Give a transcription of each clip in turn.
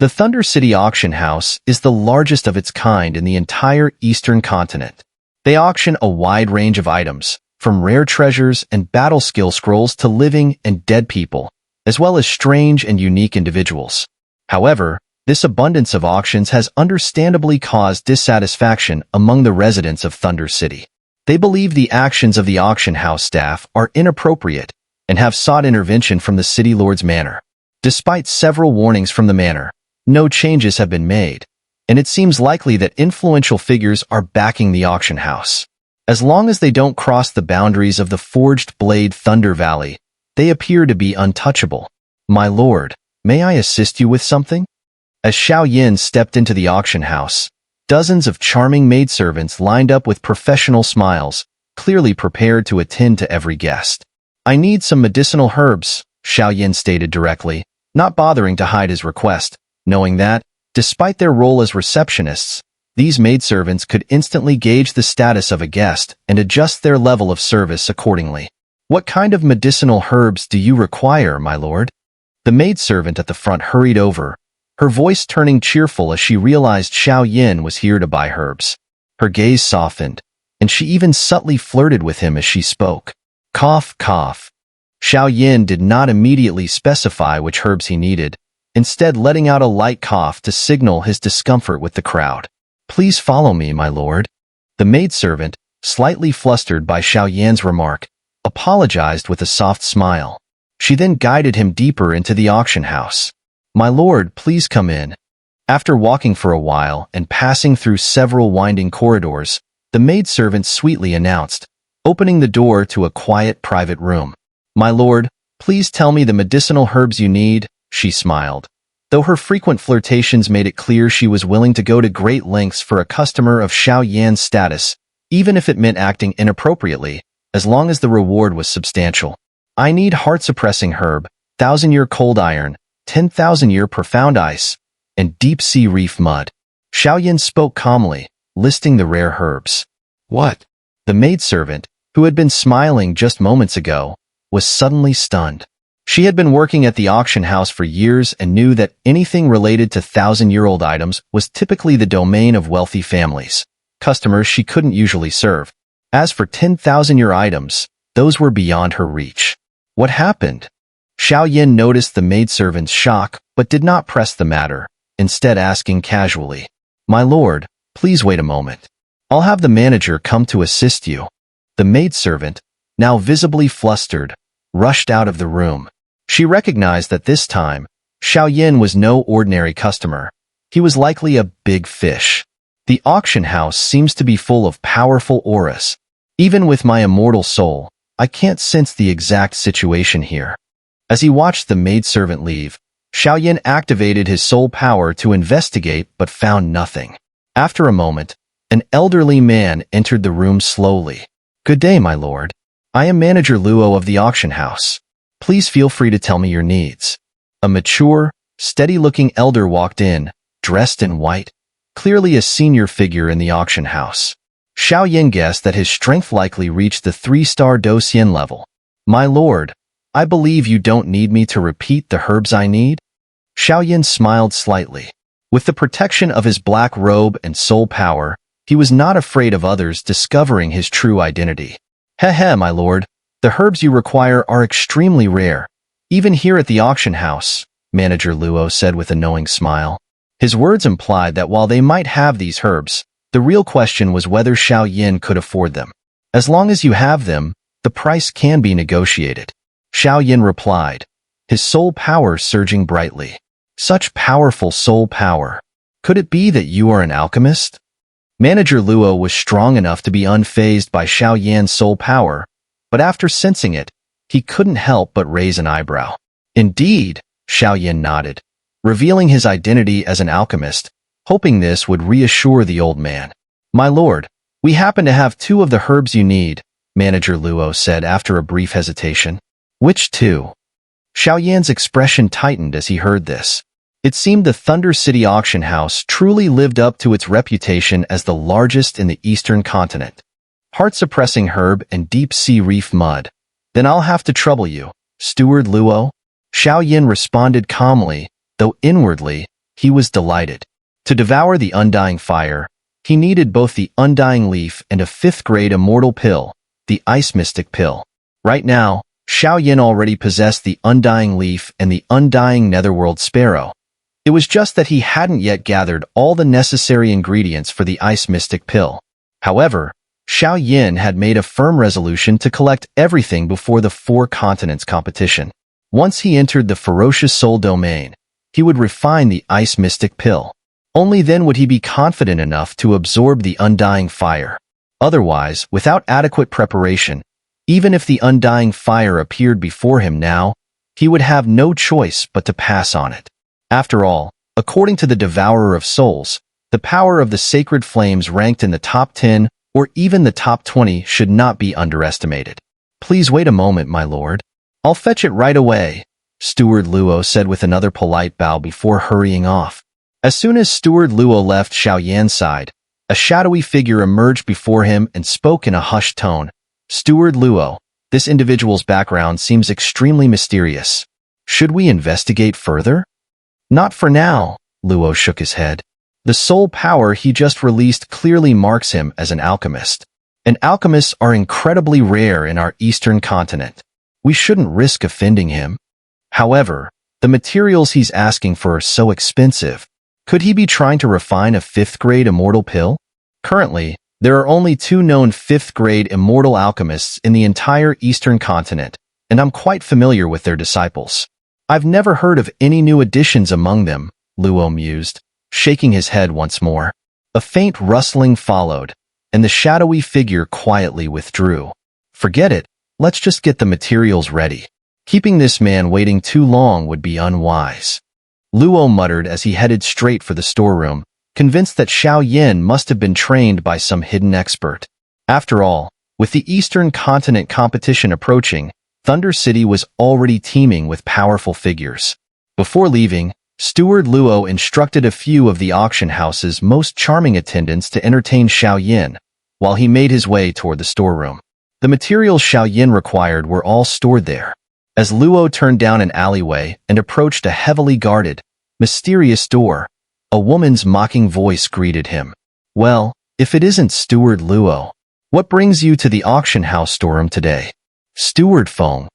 The Thunder City Auction House is the largest of its kind in the entire Eastern continent. They auction a wide range of items, from rare treasures and battle skill scrolls to living and dead people, as well as strange and unique individuals. However, this abundance of auctions has understandably caused dissatisfaction among the residents of Thunder City. They believe the actions of the auction house staff are inappropriate and have sought intervention from the city lord's manor. Despite several warnings from the manor, no changes have been made, and it seems likely that influential figures are backing the auction house. As long as they don't cross the boundaries of the Forged Blade Thunder Valley, they appear to be untouchable. My lord, may I assist you with something? As Xiao stepped into the auction house, dozens of charming maidservants lined up with professional smiles, clearly prepared to attend to every guest. I need some medicinal herbs, Xiao stated directly, not bothering to hide his request, knowing that, despite their role as receptionists, these maidservants could instantly gauge the status of a guest and adjust their level of service accordingly. What kind of medicinal herbs do you require, my lord? The maidservant at the front hurried over, her voice turning cheerful as she realized Xiao was here to buy herbs. Her gaze softened, and she even subtly flirted with him as she spoke. Cough, cough. Xiao did not immediately specify which herbs he needed, instead letting out a light cough to signal his discomfort with the crowd. Please follow me, my lord. The maidservant, slightly flustered by Xiao remark, apologized with a soft smile. She then guided him deeper into the auction house. My lord, please come in. After walking for a while and passing through several winding corridors, the maidservant sweetly announced, opening the door to a quiet private room. My lord, please tell me the medicinal herbs you need, she smiled. Though her frequent flirtations made it clear she was willing to go to great lengths for a customer of Xiao status, even if it meant acting inappropriately, as long as the reward was substantial. I need heart-suppressing herb, 1,000-year cold iron, 10,000-year profound ice, and deep-sea reef mud. Xiao spoke calmly, listing the rare herbs. What? The maidservant, who had been smiling just moments ago, was suddenly stunned. She had been working at the auction house for years and knew that anything related to 1,000-year-old items was typically the domain of wealthy families, customers she couldn't usually serve. As for 10,000-year items, those were beyond her reach. What happened? Xiao noticed the maidservant's shock, but did not press the matter, instead asking casually, My lord, please wait a moment. I'll have the manager come to assist you. The maidservant, now visibly flustered, rushed out of the room. She recognized that this time, Xiao was no ordinary customer. He was likely a big fish. The auction house seems to be full of powerful auras. Even with my immortal soul, I can't sense the exact situation here. As he watched the maidservant leave, Xiao activated his soul power to investigate but found nothing. After a moment, an elderly man entered the room slowly. Good day, my lord. I am Manager Luo of the auction house. Please feel free to tell me your needs. A mature, steady-looking elder walked in, dressed in white, clearly a senior figure in the auction house. Xiao guessed that his strength likely reached the 3-star Dou level. My lord, I believe you don't need me to repeat the herbs I need? Xiao smiled slightly. With the protection of his black robe and soul power, he was not afraid of others discovering his true identity. Heh, my lord, the herbs you require are extremely rare, even here at the auction house, Manager Luo said with a knowing smile. His words implied that while they might have these herbs, the real question was whether Xiao could afford them. As long as you have them, the price can be negotiated. Xiao replied, his soul power surging brightly. Such powerful soul power. Could it be that you are an alchemist? Manager Luo was strong enough to be unfazed by Xiao soul power, but after sensing it, he couldn't help but raise an eyebrow. Indeed, Xiao nodded, revealing his identity as an alchemist, hoping this would reassure the old man. My lord, we happen to have 2 of the herbs you need, Manager Luo said after a brief hesitation. Which 2? Xiao expression tightened as he heard this. It seemed the Thunder City auction house truly lived up to its reputation as the largest in the eastern continent. Heart-suppressing herb and deep-sea reef mud. Then I'll have to trouble you, Steward Luo. Xiao responded calmly, though inwardly, He was delighted. To devour the Undying Fire, he needed both the Undying Leaf and a 5th-grade immortal pill, the Ice Mystic Pill. Right now, Xiao Yin already possessed the Undying Leaf and the Undying Netherworld Sparrow. It was just that he hadn't yet gathered all the necessary ingredients for the Ice Mystic Pill. However, Xiao Yin had made a firm resolution to collect everything before the 4 continents competition. Once he entered the Ferocious Soul domain, he would refine the Ice Mystic Pill. Only then would he be confident enough to absorb the Undying Fire. Otherwise, without adequate preparation, even if the Undying Fire appeared before him now, he would have no choice but to pass on it. After all, according to the Devourer of Souls, the power of the sacred flames ranked in the top 10 or even the top 20 should not be underestimated. Please wait a moment, my lord. I'll fetch it right away, Steward Luo said with another polite bow before hurrying off. As soon as Steward Luo left Xiao Yan's side, a shadowy figure emerged before him and spoke in a hushed tone. Steward Luo, this individual's background seems extremely mysterious. Should we investigate further? Not for now, Luo shook his head. The soul power he just released clearly marks him as an alchemist. And alchemists are incredibly rare in our eastern continent. We shouldn't risk offending him. However, the materials he's asking for are so expensive. Could he be trying to refine a 5th-grade immortal pill? Currently, there are only 2 known 5th-grade immortal alchemists in the entire eastern continent, and I'm quite familiar with their disciples. I've never heard of any new additions among them, Luo mused, shaking his head once more. A faint rustling followed, and the shadowy figure quietly withdrew. Forget it, let's just get the materials ready. Keeping this man waiting too long would be unwise. Luo muttered as he headed straight for the storeroom, convinced that Xiao Yin must have been trained by some hidden expert. After all, with the Eastern Continent competition approaching, Thunder City was already teeming with powerful figures. Before leaving, Steward Luo instructed a few of the auction house's most charming attendants to entertain Xiao Yin, while he made his way toward the storeroom. The materials Xiao Yin required were all stored there. As Luo turned down an alleyway and approached a heavily guarded, mysterious door, a woman's mocking voice greeted him. Well, if it isn't Steward Luo, what brings you to the auction house storeroom today? Steward Feng.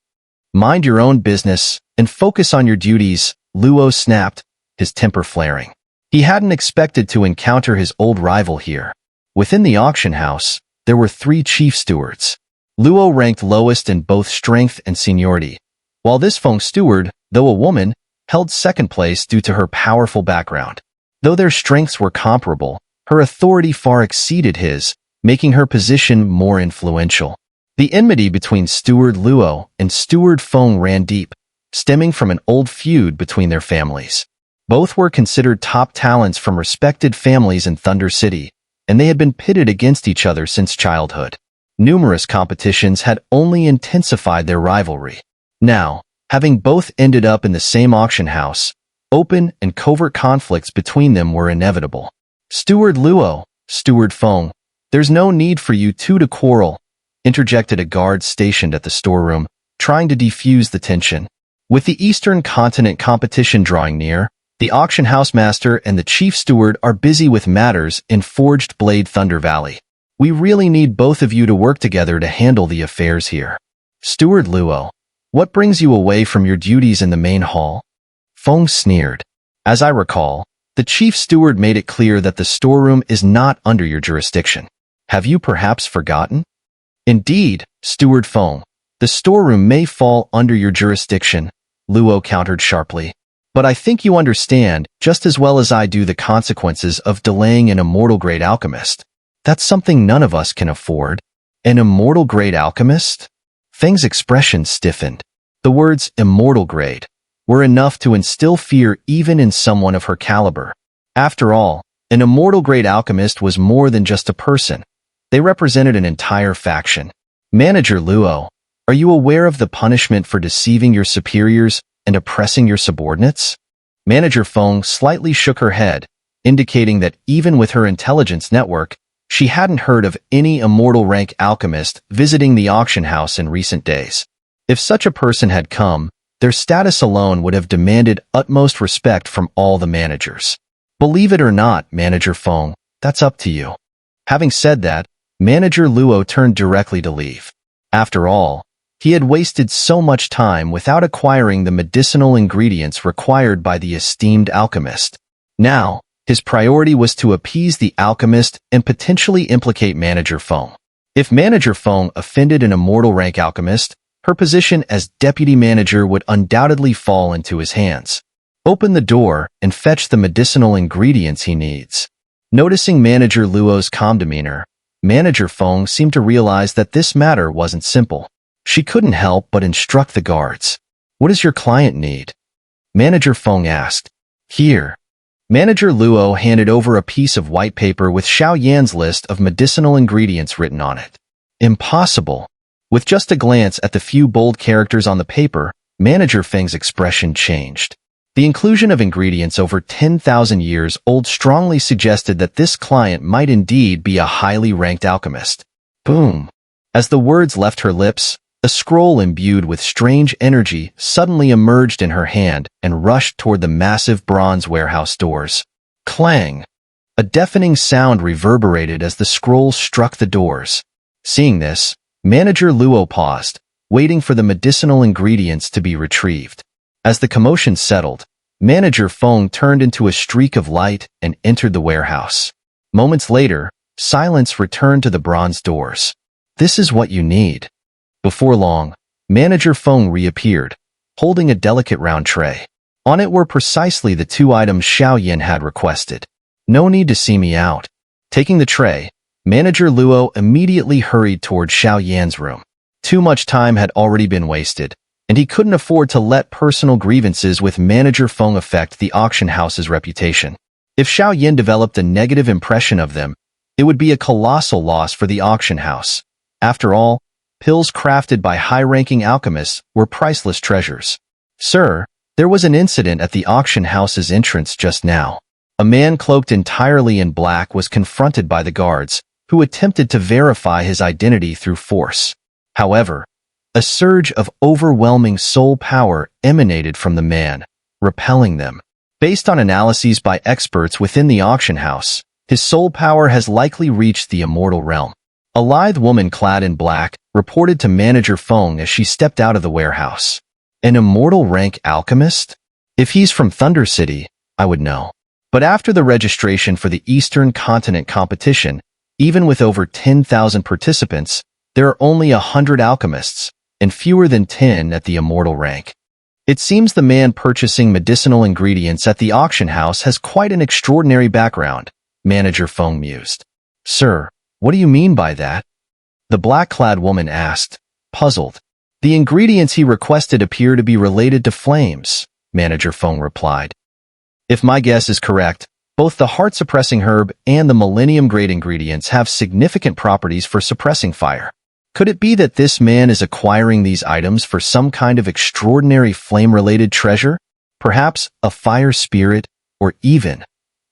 Mind your own business and focus on your duties, Luo snapped, his temper flaring. He hadn't expected to encounter his old rival here. Within the auction house, there were 3 chief stewards. Luo ranked lowest in both strength and seniority, while this Feng steward, though a woman, held second place due to her powerful background. Though their strengths were comparable, her authority far exceeded his, making her position more influential. The enmity between Steward Luo and Steward Feng ran deep, stemming from an old feud between their families. Both were considered top talents from respected families in Thunder City, and they had been pitted against each other since childhood. Numerous competitions had only intensified their rivalry. Now, having both ended up in the same auction house, open and covert conflicts between them were inevitable. Steward Luo, Steward Feng, there's no need for you two to quarrel, interjected a guard stationed at the storeroom, trying to defuse the tension. With the Eastern Continent competition drawing near, the auction house master and the chief steward are busy with matters in Forged Blade Thunder Valley. We really need both of you to work together to handle the affairs here. Steward Luo, what brings you away from your duties in the main hall? Feng sneered. As I recall, the chief steward made it clear that the storeroom is not under your jurisdiction. Have you perhaps forgotten? Indeed, Steward Feng, the storeroom may fall under your jurisdiction, Luo countered sharply. But I think you understand just as well as I do the consequences of delaying an immortal-grade alchemist. That's something none of us can afford. An immortal-grade alchemist? Feng's expression stiffened. The words immortal-grade were enough to instill fear even in someone of her caliber. After all, an immortal-grade alchemist was more than just a person. They represented an entire faction. Manager Luo, are you aware of the punishment for deceiving your superiors and oppressing your subordinates? Manager Feng slightly shook her head, indicating that even with her intelligence network, she hadn't heard of any immortal-rank alchemist visiting the auction house in recent days. If such a person had come, Their status alone would have demanded utmost respect from all the managers. Believe it or not, Manager Feng, that's up to you. Having said that, Manager Luo turned directly to leave. After all, he had wasted so much time without acquiring the medicinal ingredients required by the esteemed alchemist. Now, his priority was to appease the alchemist and potentially implicate Manager Feng. If Manager Feng offended an immortal rank alchemist, her position as deputy manager would undoubtedly fall into his hands. Open the door and fetch the medicinal ingredients he needs. Noticing Manager Luo's calm demeanor, Manager Feng seemed to realize that this matter wasn't simple. She couldn't help but instruct the guards. What does your client need? Manager Feng asked. Here. Manager Luo handed over a piece of white paper with Xiao Yan's list of medicinal ingredients written on it. Impossible. With just a glance at the few bold characters on the paper, Manager Feng's expression changed. The inclusion of ingredients over 10,000 years old strongly suggested that this client might indeed be a highly ranked alchemist. Boom. As the words left her lips, a scroll imbued with strange energy suddenly emerged in her hand and rushed toward the massive bronze warehouse doors. Clang! A deafening sound reverberated as the scroll struck the doors. Seeing this, Manager Luo paused, waiting for the medicinal ingredients to be retrieved. As the commotion settled, Manager Feng turned into a streak of light and entered the warehouse. Moments later, silence returned to the bronze doors. This is what you need. Before long, Manager Feng reappeared, holding a delicate round tray. On it were precisely the two items Xiao Yan had requested. No need to see me out. Taking the tray, Manager Luo immediately hurried toward Xiao Yan's room. Too much time had already been wasted, and he couldn't afford to let personal grievances with Manager Feng affect the auction house's reputation. If Xiao Yan developed a negative impression of them, it would be a colossal loss for the auction house. After all, pills crafted by high-ranking alchemists were priceless treasures. Sir, there was an incident at the auction house's entrance just now. A man cloaked entirely in black was confronted by the guards, who attempted to verify his identity through force. However, a surge of overwhelming soul power emanated from the man, repelling them. Based on analyses by experts within the auction house, his soul power has likely reached the immortal realm. A lithe woman clad in black reported to Manager Feng as she stepped out of the warehouse. An immortal rank alchemist? If he's from Thunder City, I would know. But after the registration for the Eastern Continent competition, even with over 10,000 participants, there are only 100 alchemists, and fewer than 10 at the immortal rank. It seems the man purchasing medicinal ingredients at the auction house has quite an extraordinary background, Manager Feng mused. Sir, what do you mean by that? The black-clad woman asked, puzzled. The ingredients he requested appear to be related to flames, Manager Feng replied. If my guess is correct, both the heart-suppressing herb and the millennium-grade ingredients have significant properties for suppressing fire. Could it be that this man is acquiring these items for some kind of extraordinary flame-related treasure? Perhaps a fire spirit, or even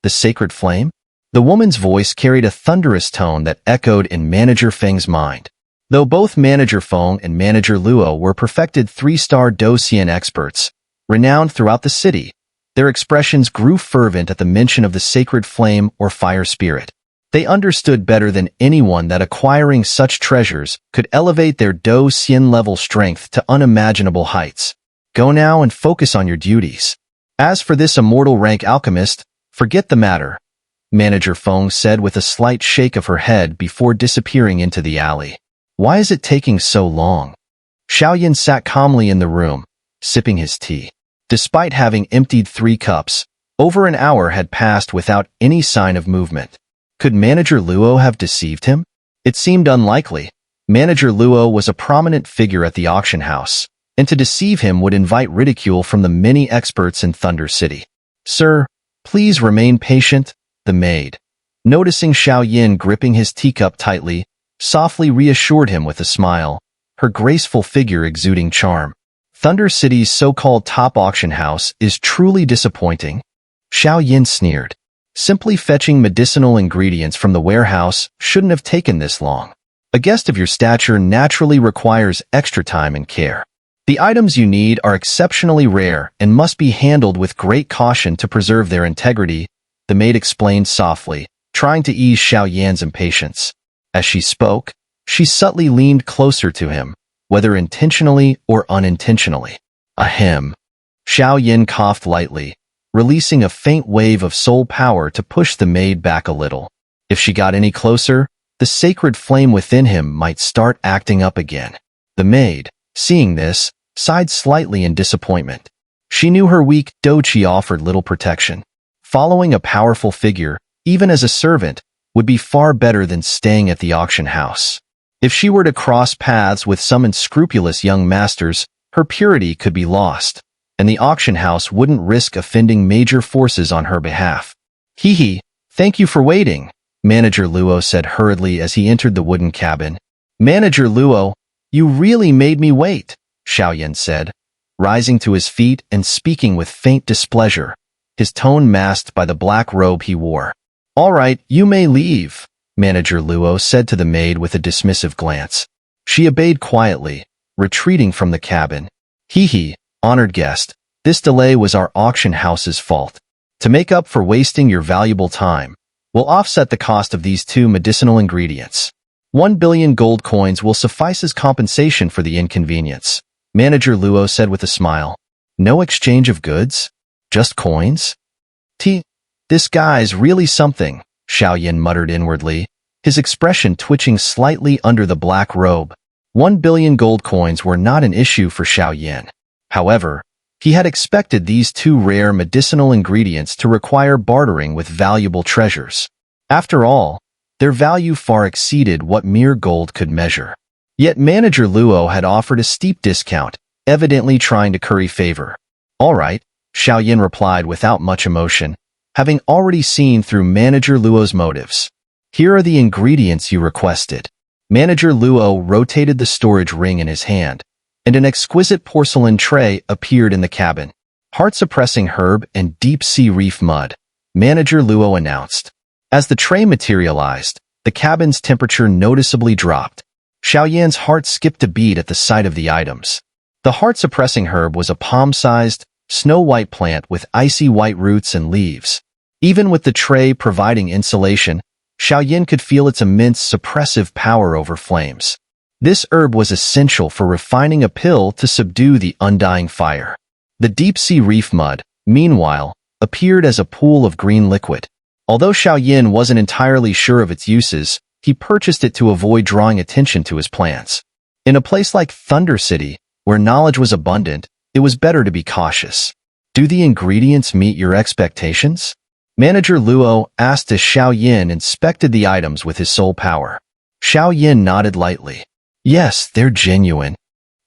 the sacred flame? The woman's voice carried a thunderous tone that echoed in Manager Feng's mind. Though both Manager Feng and Manager Luo were perfected 3-star Docian experts, renowned throughout the city, their expressions grew fervent at the mention of the sacred flame or fire spirit. They understood better than anyone that acquiring such treasures could elevate their Docian level strength to unimaginable heights. Go now and focus on your duties. As for this immortal rank alchemist, forget the matter, Manager Feng said with a slight shake of her head before disappearing into the alley. Why is it taking so long? Xiao Yan sat calmly in the room, sipping his tea. Despite having emptied 3 cups, over an hour had passed without any sign of movement. Could Manager Luo have deceived him? It seemed unlikely. Manager Luo was a prominent figure at the auction house, and to deceive him would invite ridicule from the many experts in Thunder City. Sir, please remain patient, the maid, noticing Xiao Yan gripping his teacup tightly, softly reassured him with a smile, her graceful figure exuding charm. Thunder City's so-called top auction house is truly disappointing. Xiao Yan sneered. Simply fetching medicinal ingredients from the warehouse shouldn't have taken this long. A guest of your stature naturally requires extra time and care. The items you need are exceptionally rare and must be handled with great caution to preserve their integrity, the maid explained softly, trying to ease Xiao Yan's impatience. As she spoke, she subtly leaned closer to him, whether intentionally or unintentionally. Ahem. Xiao Yan coughed lightly, releasing a faint wave of soul power to push the maid back a little. If she got any closer, the sacred flame within him might start acting up again. The maid, seeing this, sighed slightly in disappointment. She knew her weak doji offered little protection. Following a powerful figure, even as a servant, would be far better than staying at the auction house. If she were to cross paths with some unscrupulous young masters, her purity could be lost, and the auction house wouldn't risk offending major forces on her behalf. Hee, thank you for waiting, Manager Luo said hurriedly as he entered the wooden cabin. Manager Luo, you really made me wait, Xiao Yan said, rising to his feet and speaking with faint displeasure, his tone masked by the black robe he wore. All right, you may leave, Manager Luo said to the maid with a dismissive glance. She obeyed quietly, retreating from the cabin. Hee, honored guest, this delay was our auction house's fault. To make up for wasting your valuable time, we'll offset the cost of these 2 medicinal ingredients. 1 billion gold coins will suffice as compensation for the inconvenience, Manager Luo said with a smile. No exchange of goods? Just coins? This guy's really something, Xiao Yan muttered inwardly, his expression twitching slightly under the black robe. 1 billion gold coins were not an issue for Xiao Yan. However, he had expected these 2 rare medicinal ingredients to require bartering with valuable treasures. After all, their value far exceeded what mere gold could measure. Yet Manager Luo had offered a steep discount, evidently trying to curry favor. All right, Xiao Yan replied without much emotion, having already seen through Manager Luo's motives. Here are the ingredients you requested. Manager Luo rotated the storage ring in his hand, and an exquisite porcelain tray appeared in the cabin. Heart-suppressing herb and deep-sea reef mud, Manager Luo announced. As the tray materialized, the cabin's temperature noticeably dropped. Xiao Yan's heart skipped a beat at the sight of the items. The heart-suppressing herb was a palm-sized, snow-white plant with icy white roots and leaves. Even with the tray providing insulation, Xiao Yan could feel its immense suppressive power over flames. This herb was essential for refining a pill to subdue the undying fire. The deep-sea reef mud, meanwhile, appeared as a pool of green liquid. Although Xiao Yan wasn't entirely sure of its uses, he purchased it to avoid drawing attention to his plans. In a place like Thunder City, where knowledge was abundant, it was better to be cautious. Do the ingredients meet your expectations? Manager Luo asked as Xiao Yan inspected the items with his soul power. Xiao Yan nodded lightly. Yes, they're genuine.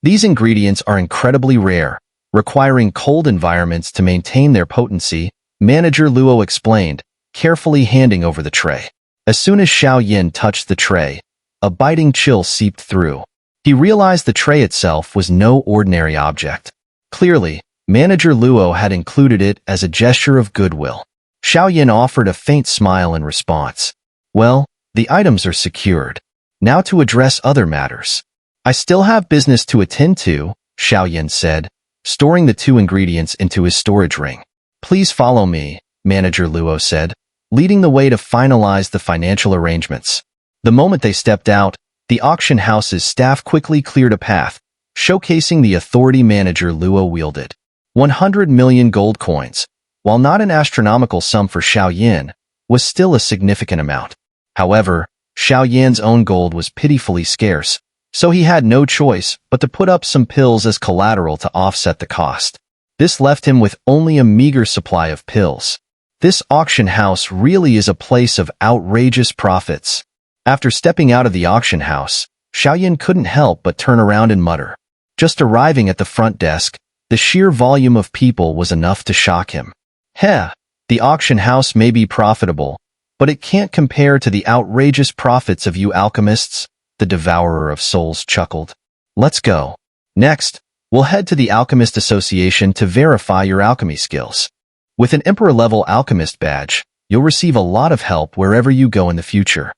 These ingredients are incredibly rare, requiring cold environments to maintain their potency, Manager Luo explained, carefully handing over the tray. As soon as Xiao Yan touched the tray, a biting chill seeped through. He realized the tray itself was no ordinary object. Clearly, Manager Luo had included it as a gesture of goodwill. Xiao Yan offered a faint smile in response. Well, the items are secured. Now to address other matters. I still have business to attend to, Xiao Yan said, storing the 2 ingredients into his storage ring. Please follow me, Manager Luo said, leading the way to finalize the financial arrangements. The moment they stepped out, the auction house's staff quickly cleared a path, showcasing the authority Manager Luo wielded. 100 million gold coins, while not an astronomical sum for Xiao Yan, was still a significant amount. However, Xiao Yan's own gold was pitifully scarce, so he had no choice but to put up some pills as collateral to offset the cost. This left him with only a meager supply of pills. This auction house really is a place of outrageous profits. After stepping out of the auction house, Xiao Yan couldn't help but turn around and mutter. Just arriving at the front desk, the sheer volume of people was enough to shock him. The auction house may be profitable, but it can't compare to the outrageous profits of you alchemists, the Devourer of Souls chuckled. Let's go. Next, we'll head to the Alchemist Association to verify your alchemy skills. With an Emperor-level Alchemist badge, you'll receive a lot of help wherever you go in the future.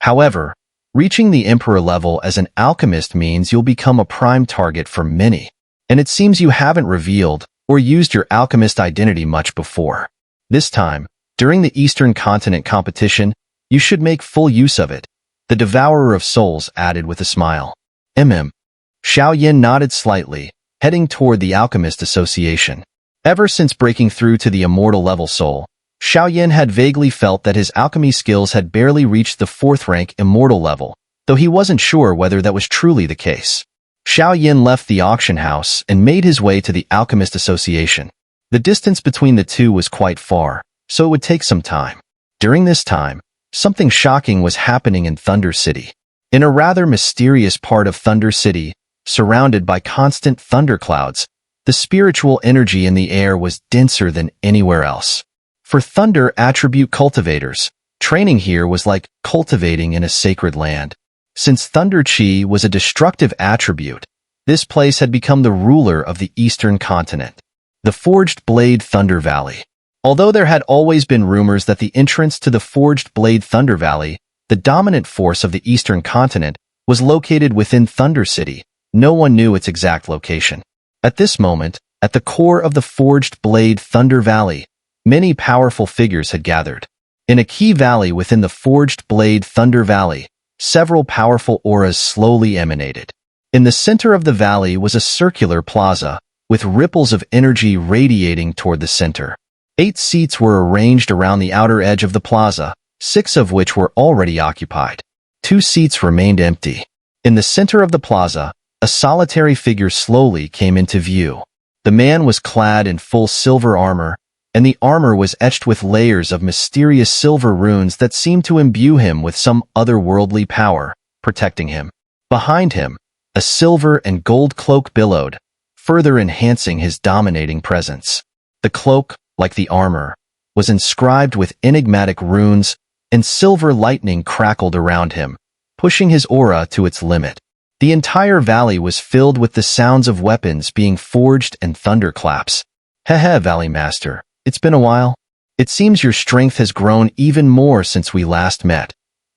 However, reaching the Emperor level as an alchemist means you'll become a prime target for many. And it seems you haven't revealed or used your alchemist identity much before. This time, during the Eastern Continent competition, you should make full use of it, the Devourer of Souls added with a smile. Xiao Yin nodded slightly, heading toward the Alchemist Association. Ever since breaking through to the immortal level soul, Xiao Yin had vaguely felt that his alchemy skills had barely reached the 4th rank immortal level, though he wasn't sure whether that was truly the case. Xiao Yin left the auction house and made his way to the Alchemist Association. The distance between the two was quite far, so it would take some time. During this time, something shocking was happening in Thunder City. In a rather mysterious part of Thunder City, surrounded by constant thunderclouds, the spiritual energy in the air was denser than anywhere else. For thunder attribute cultivators, training here was like cultivating in a sacred land. Since Thunder Chi was a destructive attribute, this place had become the ruler of the Eastern Continent, the Forged Blade Thunder Valley. Although there had always been rumors that the entrance to the Forged Blade Thunder Valley, the dominant force of the Eastern Continent, was located within Thunder City, no one knew its exact location. At this moment, at the core of the Forged Blade Thunder Valley, many powerful figures had gathered. In a key valley within the Forged Blade Thunder Valley, several powerful auras slowly emanated. In the center of the valley was a circular plaza, with ripples of energy radiating toward the center. 8 seats were arranged around the outer edge of the plaza, 6 of which were already occupied. 2 seats remained empty. In the center of the plaza, a solitary figure slowly came into view. The man was clad in full silver armor, and the armor was etched with layers of mysterious silver runes that seemed to imbue him with some otherworldly power, protecting him. Behind him, a silver and gold cloak billowed, further enhancing his dominating presence. The cloak, like the armor, was inscribed with enigmatic runes, and silver lightning crackled around him, pushing his aura to its limit. The entire valley was filled with the sounds of weapons being forged and thunderclaps. Hehe, Valley Master. It's been a while. It seems your strength has grown even more since we last met.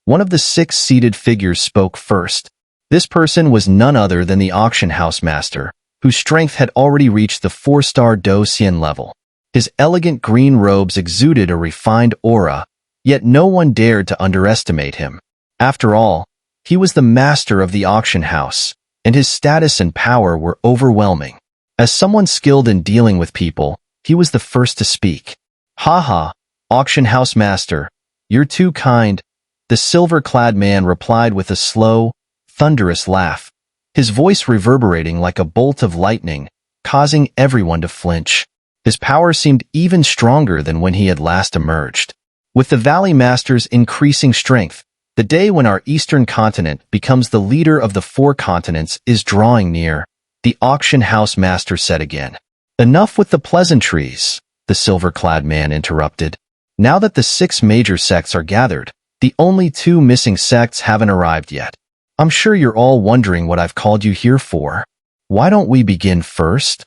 One of the 6 seated figures spoke first. This person was none other than the auction house master, whose strength had already reached the 4-star Do Xian level. His elegant green robes exuded a refined aura, yet no one dared to underestimate him. After all, he was the master of the auction house, and his status and power were overwhelming. As someone skilled in dealing with people, he was the first to speak. "Haha, auction house master, you're too kind," the silver-clad man replied with a slow, thunderous laugh, his voice reverberating like a bolt of lightning, causing everyone to flinch. His power seemed even stronger than when he had last emerged. With the Valley Master's increasing strength, the day when our Eastern Continent becomes the leader of the 4 continents is drawing near, the auction house master said again. "Enough with the pleasantries," the silver-clad man interrupted. "Now that the 6 major sects are gathered, the only 2 missing sects haven't arrived yet. I'm sure you're all wondering what I've called you here for. Why don't we begin first?"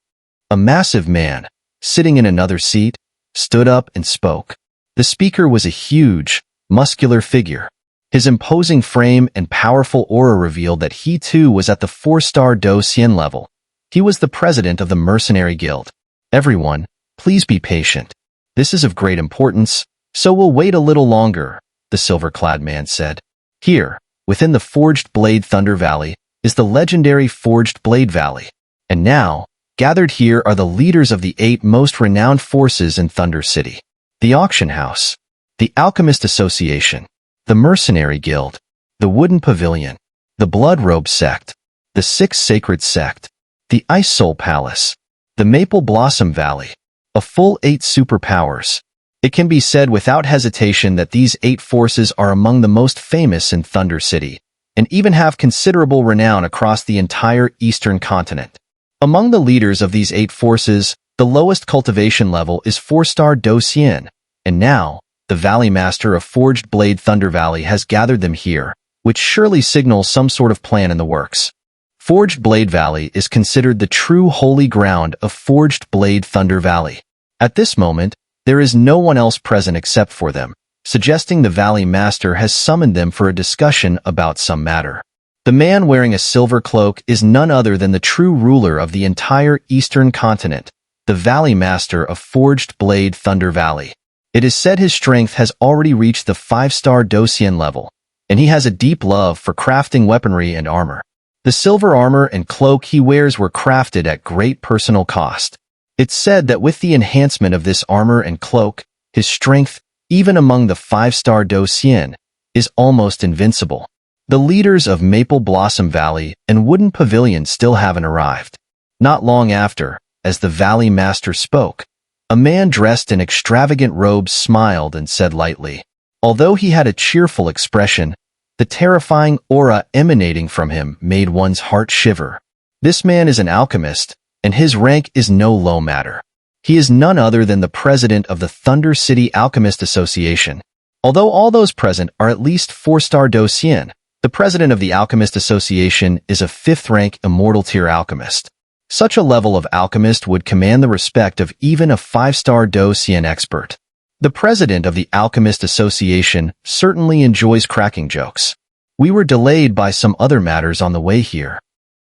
A massive man, sitting in another seat, stood up and spoke. The speaker was a huge, muscular figure. His imposing frame and powerful aura revealed that he too was at the 4-star Do Xian level. He was the president of the Mercenary Guild. "Everyone, please be patient. This is of great importance, so we'll wait a little longer," the silver-clad man said. "Here, within the Forged Blade Thunder Valley, is the legendary Forged Blade Valley. And now, gathered here are the leaders of the 8 most renowned forces in Thunder City. The Auction House, the Alchemist Association, the Mercenary Guild, the Wooden Pavilion, the Blood Robe Sect, the Sixth Sacred Sect, the Ice Soul Palace, the Maple Blossom Valley, a full 8 superpowers. It can be said without hesitation that these 8 forces are among the most famous in Thunder City, and even have considerable renown across the entire Eastern Continent. Among the leaders of these 8 forces, the lowest cultivation level is 4-star Do Xian, and now, the Valley Master of Forged Blade Thunder Valley has gathered them here, which surely signals some sort of plan in the works. Forged Blade Valley is considered the true holy ground of Forged Blade Thunder Valley. At this moment, there is no one else present except for them, suggesting the Valley Master has summoned them for a discussion about some matter. The man wearing a silver cloak is none other than the true ruler of the entire eastern continent, the Valley Master of Forged Blade Thunder Valley. It is said his strength has already reached the 5-star Docian level, and he has a deep love for crafting weaponry and armor. The silver armor and cloak he wears were crafted at great personal cost. It's said that with the enhancement of this armor and cloak, his strength, even among the 5-star Docian, is almost invincible. The leaders of Maple Blossom Valley and Wooden Pavilion still haven't arrived. Not long after, as the Valley Master spoke, a man dressed in extravagant robes smiled and said lightly. Although he had a cheerful expression, the terrifying aura emanating from him made one's heart shiver. This man is an alchemist, and his rank is no low matter. He is none other than the president of the Thunder City Alchemist Association. Although all those present are at least 4-star Docian, the president of the Alchemist Association is a 5th-rank immortal tier alchemist. Such a level of alchemist would command the respect of even a 5-star Docian expert. The president of the Alchemist Association certainly enjoys cracking jokes. We were delayed by some other matters on the way here.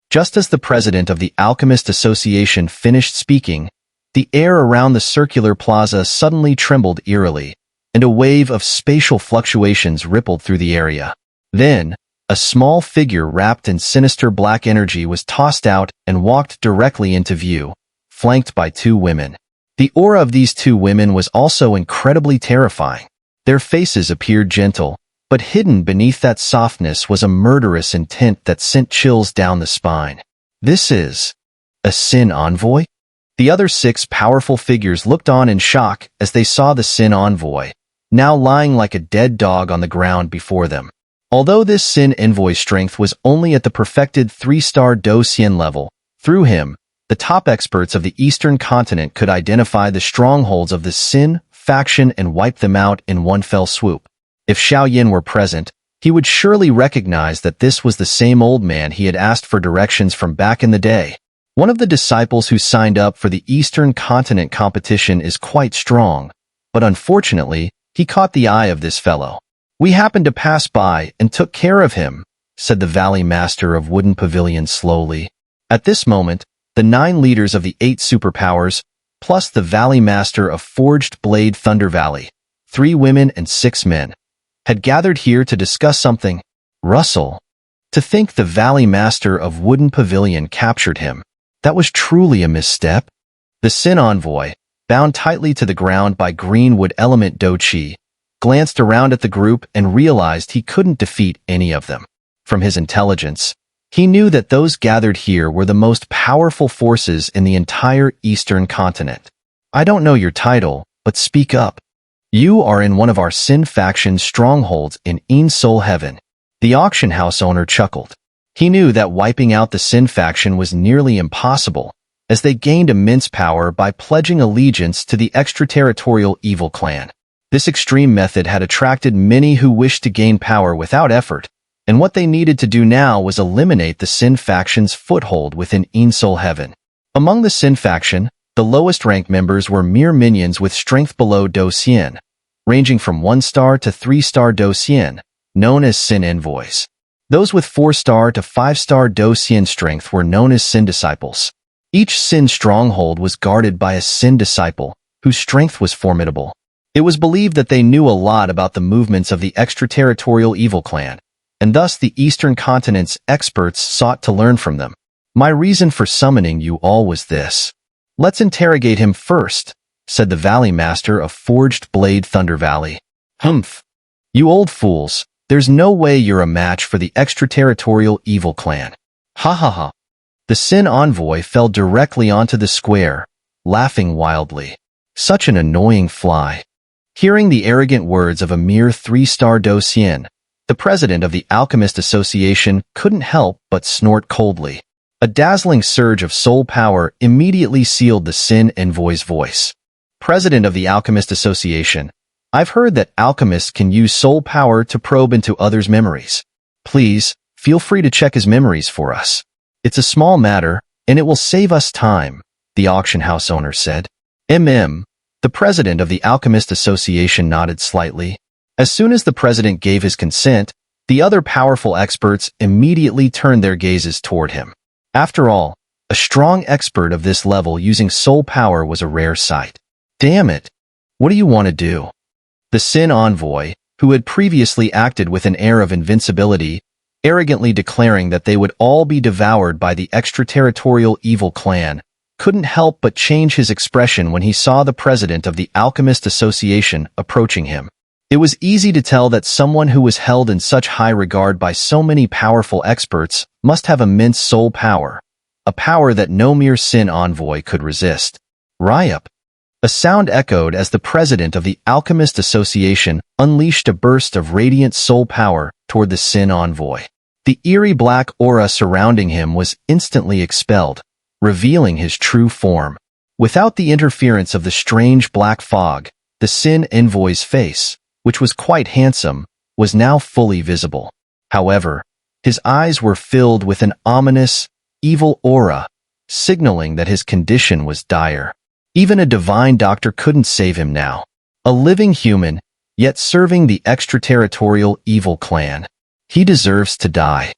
Just as the president of the Alchemist Association finished speaking, the air around the circular plaza suddenly trembled eerily, and a wave of spatial fluctuations rippled through the area. Then, a small figure wrapped in sinister black energy was tossed out and walked directly into view, flanked by 2 women. The aura of these 2 women was also incredibly terrifying. Their faces appeared gentle, but hidden beneath that softness was a murderous intent that sent chills down the spine. This is a Sin Envoy? The other 6 powerful figures looked on in shock as they saw the Sin Envoy, now lying like a dead dog on the ground before them. Although this Sin Envoy's strength was only at the perfected 3-star Docian level, through him, the top experts of the Eastern Continent could identify the strongholds of the Sin faction and wipe them out in one fell swoop. If Xiao were present, he would surely recognize that this was the same old man he had asked for directions from back in the day. One of the disciples who signed up for the Eastern Continent competition is quite strong, but unfortunately, he caught the eye of this fellow. We happened to pass by and took care of him, said the Valley Master of Wooden Pavilion slowly. At this moment, the 9 leaders of the 8 superpowers, plus the Valley Master of Forged Blade Thunder Valley, 3 women and 6 men, had gathered here to discuss something. Russell. To think the Valley Master of Wooden Pavilion captured him. That was truly a misstep. The Sin Envoy, bound tightly to the ground by Greenwood Element Dochi, glanced around at the group and realized he couldn't defeat any of them. From his intelligence, he knew that those gathered here were the most powerful forces in the entire Eastern Continent. I don't know your title, but speak up. You are in one of our Sin faction's strongholds in Soul Heaven. The auction house owner chuckled. He knew that wiping out the Sin faction was nearly impossible, as they gained immense power by pledging allegiance to the extraterritorial evil clan. This extreme method had attracted many who wished to gain power without effort, and what they needed to do now was eliminate the Sin faction's foothold within Soul Heaven. Among the Sin faction, the lowest-ranked members were mere minions with strength below Docian, ranging from 1-star to 3-star Docian, known as Sin Envoys. Those with 4-star to 5-star Docian strength were known as Sin Disciples. Each Sin stronghold was guarded by a Sin Disciple, whose strength was formidable. It was believed that they knew a lot about the movements of the extraterritorial evil clan, and thus the Eastern Continent's experts sought to learn from them. My reason for summoning you all was this. Let's interrogate him first, said the Valley Master of Forged Blade Thunder Valley. Humph. You old fools, there's no way you're a match for the extraterritorial evil clan. Ha ha ha. The Sin Envoy fell directly onto the square, laughing wildly. Such an annoying fly. Hearing the arrogant words of a mere 3-star Docian, the president of the Alchemist Association couldn't help but snort coldly. A dazzling surge of soul power immediately sealed the Sin Envoy's voice. President of the Alchemist Association, I've heard that alchemists can use soul power to probe into others' memories. Please, feel free to check his memories for us. It's a small matter, and it will save us time, the auction house owner said. The president of the Alchemist Association nodded slightly. As soon as the president gave his consent, The other powerful experts immediately turned their gazes toward him. After all, a strong expert of this level using soul power was a rare sight. Damn it! What do you want to do? The Xin envoy, who had previously acted with an air of invincibility, arrogantly declaring that they would all be devoured by the extraterritorial evil clan, couldn't help but change his expression when he saw the president of the Alchemist Association approaching him. It was easy to tell that someone who was held in such high regard by so many powerful experts must have immense soul power, a power that no mere Xin envoy could resist. Ryup! A sound echoed as the president of the Alchemist Association unleashed a burst of radiant soul power toward the Xin envoy. The eerie black aura surrounding him was instantly expelled, revealing his true form. Without the interference of the strange black fog, the Xin envoy's face, which was quite handsome, was now fully visible. However, his eyes were filled with an ominous, evil aura, signaling that his condition was dire. Even a divine doctor couldn't save him now. A living human, yet serving the extraterritorial evil clan. He deserves to die.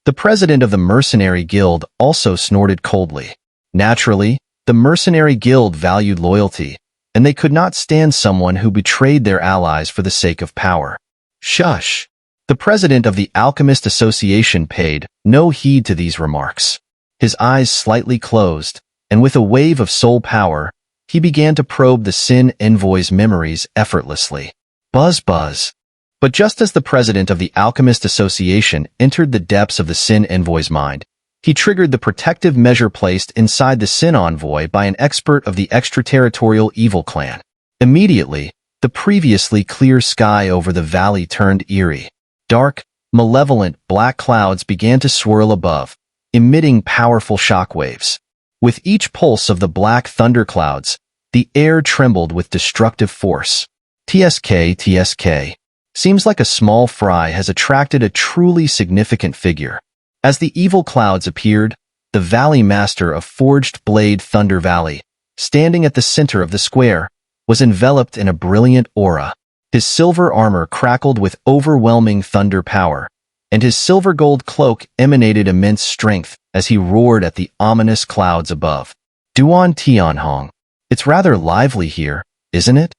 The president of the Mercenary Guild also snorted coldly. Naturally, the Mercenary Guild valued loyalty, and they could not stand someone who betrayed their allies for the sake of power. Shush! The president of the Alchemist Association paid no heed to these remarks. His eyes slightly closed, and with a wave of soul power, he began to probe the Xin envoy's memories effortlessly. Buzz buzz. But just as the president of the Alchemist Association entered the depths of the Xin envoy's mind, he triggered the protective measure placed inside the Xin envoy by an expert of the extraterritorial evil clan. Immediately, the previously clear sky over the valley turned eerie. Dark, malevolent black clouds began to swirl above, emitting powerful shockwaves. With each pulse of the black thunderclouds, the air trembled with destructive force. TSK. Seems like a small fry has attracted a truly significant figure. As the evil clouds appeared, the Valley Master of Forged Blade Thunder Valley, standing at the center of the square, was enveloped in a brilliant aura. His silver armor crackled with overwhelming thunder power, and his silver-gold cloak emanated immense strength as he roared at the ominous clouds above. Duan Tianhong. It's rather lively here, isn't it?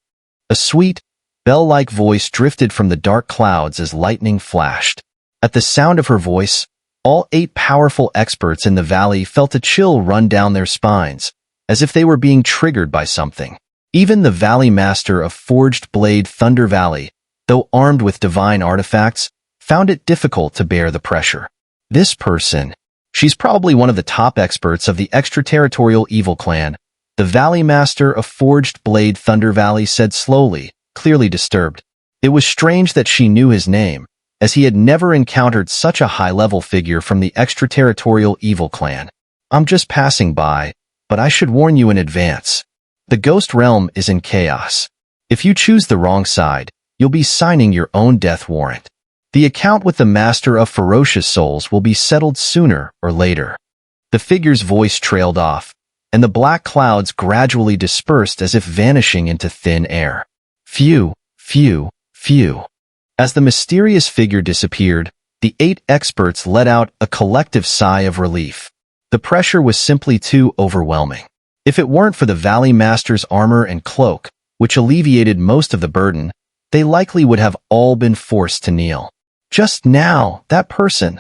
A sweet, bell-like voice drifted from the dark clouds as lightning flashed. At the sound of her voice, all 8 powerful experts in the valley felt a chill run down their spines, as if they were being triggered by something. Even the Valley Master of Forged Blade Thunder Valley, though armed with divine artifacts, found it difficult to bear the pressure. This person, she's probably one of the top experts of the extraterritorial evil clan, the Valley Master of Forged Blade Thunder Valley said slowly, clearly disturbed. It was strange that she knew his name, as he had never encountered such a high-level figure from the extraterritorial evil clan. I'm just passing by, but I should warn you in advance. The Ghost Realm is in chaos. If you choose the wrong side, you'll be signing your own death warrant. The account with the Master of Ferocious Souls will be settled sooner or later. The figure's voice trailed off, and the black clouds gradually dispersed as if vanishing into thin air. Phew. As the mysterious figure disappeared, the 8 experts let out a collective sigh of relief. The pressure was simply too overwhelming. If it weren't for the Valley Master's armor and cloak, which alleviated most of the burden, they likely would have all been forced to kneel. Just now, that person.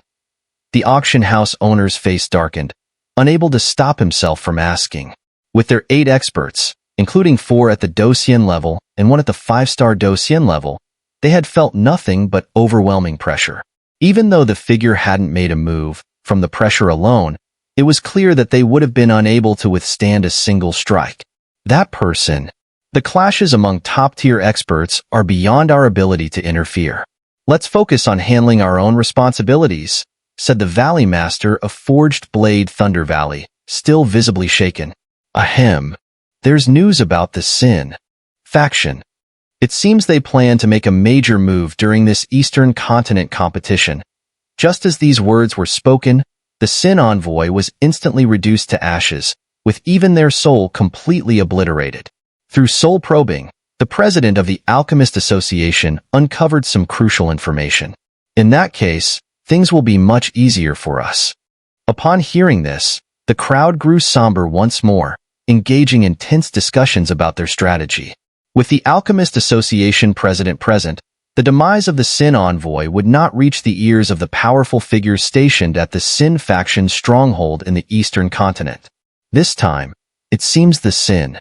The auction house owner's face darkened, unable to stop himself from asking. With their 8 experts, including 4 at the Docian level and 1 at the 5-star Docian level, they had felt nothing but overwhelming pressure. Even though the figure hadn't made a move, from the pressure alone, it was clear that they would have been unable to withstand a single strike. That person. The clashes among top-tier experts are beyond our ability to interfere. Let's focus on handling our own responsibilities, said the Valley Master of Forged Blade Thunder Valley, still visibly shaken. Ahem. There's news about the Xin faction. It seems they plan to make a major move during this Eastern Continent competition. Just as these words were spoken, the Xin envoy was instantly reduced to ashes, with even their soul completely obliterated. Through soul probing, the president of the Alchemist Association uncovered some crucial information. In that case, things will be much easier for us. Upon hearing this, the crowd grew somber once more, engaging in tense discussions about their strategy. With the Alchemist Association president present, the demise of the Sin envoy would not reach the ears of the powerful figures stationed at the Sin faction's stronghold in the eastern continent. This time, it seems the Sin,